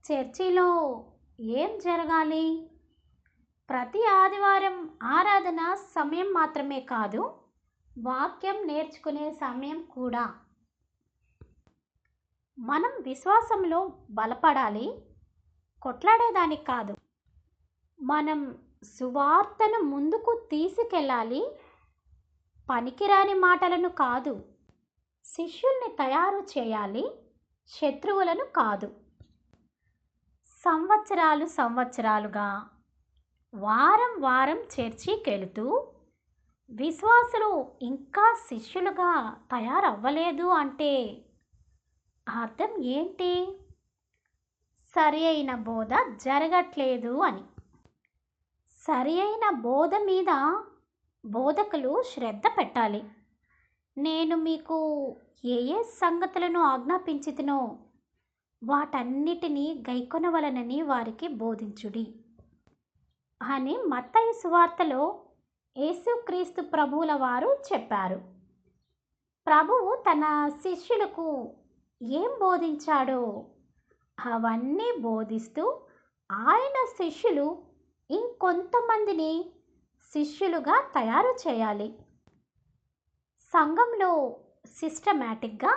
చర్చిలో ఏం జరగాలి? ప్రతి ఆదివారం ఆరాధన సమయం మాత్రమే కాదు, వాక్యం నేర్చుకునే సమయం కూడా. మనం విశ్వాసంలో బలపడాలి, కొట్లాడేదానికి కాదు. మనం సువార్తను ముందుకు తీసుకెళ్ళాలి, పనికిరాని మాటలను కాదు. శిష్యుల్ని తయారు చేయాలి, శత్రువులను కాదు. సంవత్సరాలుగా వారం వారం చర్చికెళుతూ విశ్వాసులు ఇంకా శిష్యులుగా తయారవ్వలేదు అంటే అర్థం ఏంటి? సరి అయిన బోధ జరగట్లేదు అని. సరి అయిన బోధ మీద బోధకులు శ్రద్ధ పెట్టాలి. నేను మీకు ఏ ఏ సంగతులను ఆజ్ఞాపించితినో వాటన్నిటినీ గైకొనవలనని వారికి బోధించుడి అని మత్తయి సువార్తలో యేసుక్రీస్తు ప్రభువుల వారు చెప్పారు. ప్రభువు తన శిష్యులకు ఏం బోధించాడో అవన్నీ బోధిస్తూ ఆయన శిష్యులు ఇంకొంతమందిని శిష్యులుగా తయారు చేయాలి. సంఘంలో సిస్టమేటిక్గా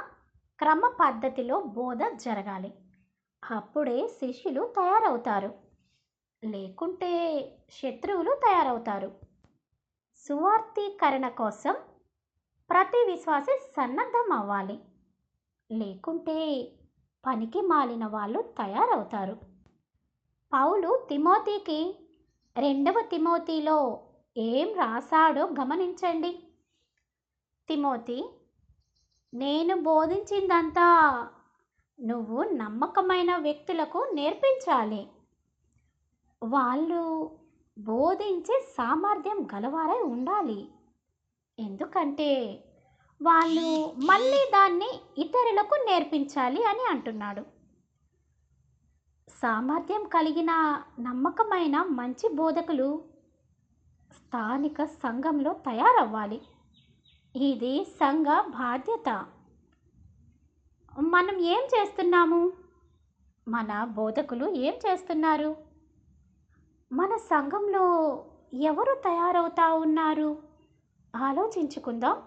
క్రమ పద్ధతిలో బోధ జరగాలి. అప్పుడే శిష్యులు తయారవుతారు, లేకుంటే శత్రువులు తయారవుతారు. సువార్తీకరణ కోసం ప్రతి విశ్వాసి సన్నద్ధం అవ్వాలి, లేకుంటే పనికి మాలిన వాళ్ళు తయారవుతారు. పౌలు తిమోతికి 2వ తిమోతిలో ఏం రాశాడో గమనించండి. తిమోతి, నేను బోధించిందంతా నువ్వు నమ్మకమైన వ్యక్తులకు నేర్పించాలి. వాళ్ళు బోధించే సామర్థ్యం గలవారై ఉండాలి. ఎందుకంటే వాళ్ళు మళ్ళీ దాన్ని ఇతరులకు నేర్పించాలి అని అంటున్నాడు. సామర్థ్యం కలిగిన నమ్మకమైన మంచి బోధకులు స్థానిక సంఘంలో తయారవ్వాలి. ఇది సంఘ బాధ్యత. మనం ఏం చేస్తున్నాము? మన బోధకులు ఏం చేస్తున్నారు? మన సంఘంలో ఎవరు తయారవుతా ఉన్నారు? ఆలోచించుకుందాం.